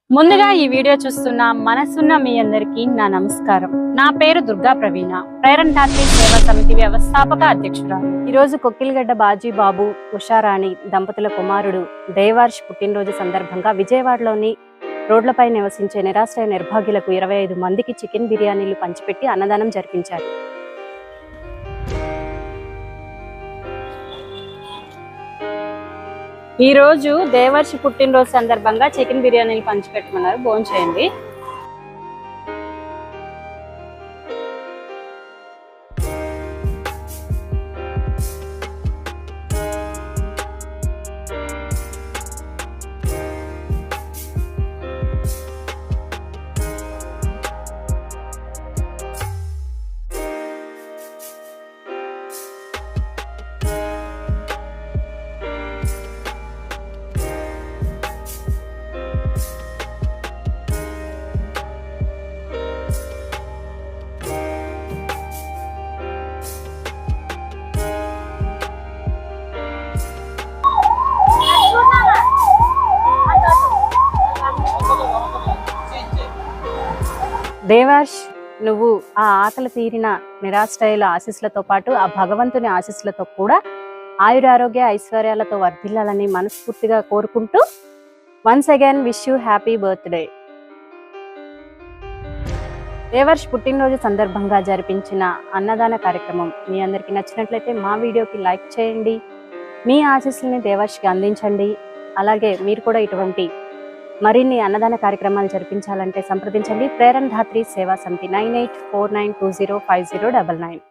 ముందుగా ఈ వీడియో చూస్తున్న మనసున్న మీ అందరికీ నా నమస్కారం. నా పేరు దుర్గా ప్రవీణ, ప్రేరణ ధాత్రి సేవా సమితి వ్యవస్థాపక అధ్యక్షురాలు. ఈ రోజు కొక్కిలిగడ్డ బాజీ బాబు, ఉషారాణి దంపతుల కుమారుడు దేవార్ష్ పుట్టినరోజు సందర్భంగా విజయవాడలోని రోడ్లపై నివసించే నిరాశ్రయ నిర్భాగ్యులకు 25 మందికి చికెన్ బిర్యానీలు పంచిపెట్టి అన్నదానం జరిపించారు. ఈ రోజు దేవర్షి పుట్టినరోజు సందర్భంగా చికెన్ బిర్యానీలు పంచిపెట్టమన్నారు. భోంచేయండి. దేవార్ష్, నువ్వు ఆ ఆకలి తీరిన నిరాశ్రయుల ఆశీస్సులతో పాటు ఆ భగవంతుని ఆశీస్సులతో కూడా ఆయురారోగ్య ఐశ్వర్యాలతో వర్ధిల్లాలని మనస్ఫూర్తిగా కోరుకుంటూ once again wish you happy birthday. Devarsh పుట్టినరోజు సందర్భంగా జరిపించిన అన్నదాన కార్యక్రమం మీ అందరికీ నచ్చినట్లయితే మా వీడియోకి లైక్ చేయండి. మీ ఆశీస్సుల్ని దేవర్ష్కి అందించండి. అలాగే మీరు కూడా ఇటువంటి మరిన్ని అన్నదాన కార్యక్రమాలు జరిపించాలంటే సంప్రదించండి. ప్రేరణ ధాత్రి సేవా సమితి 9849205099.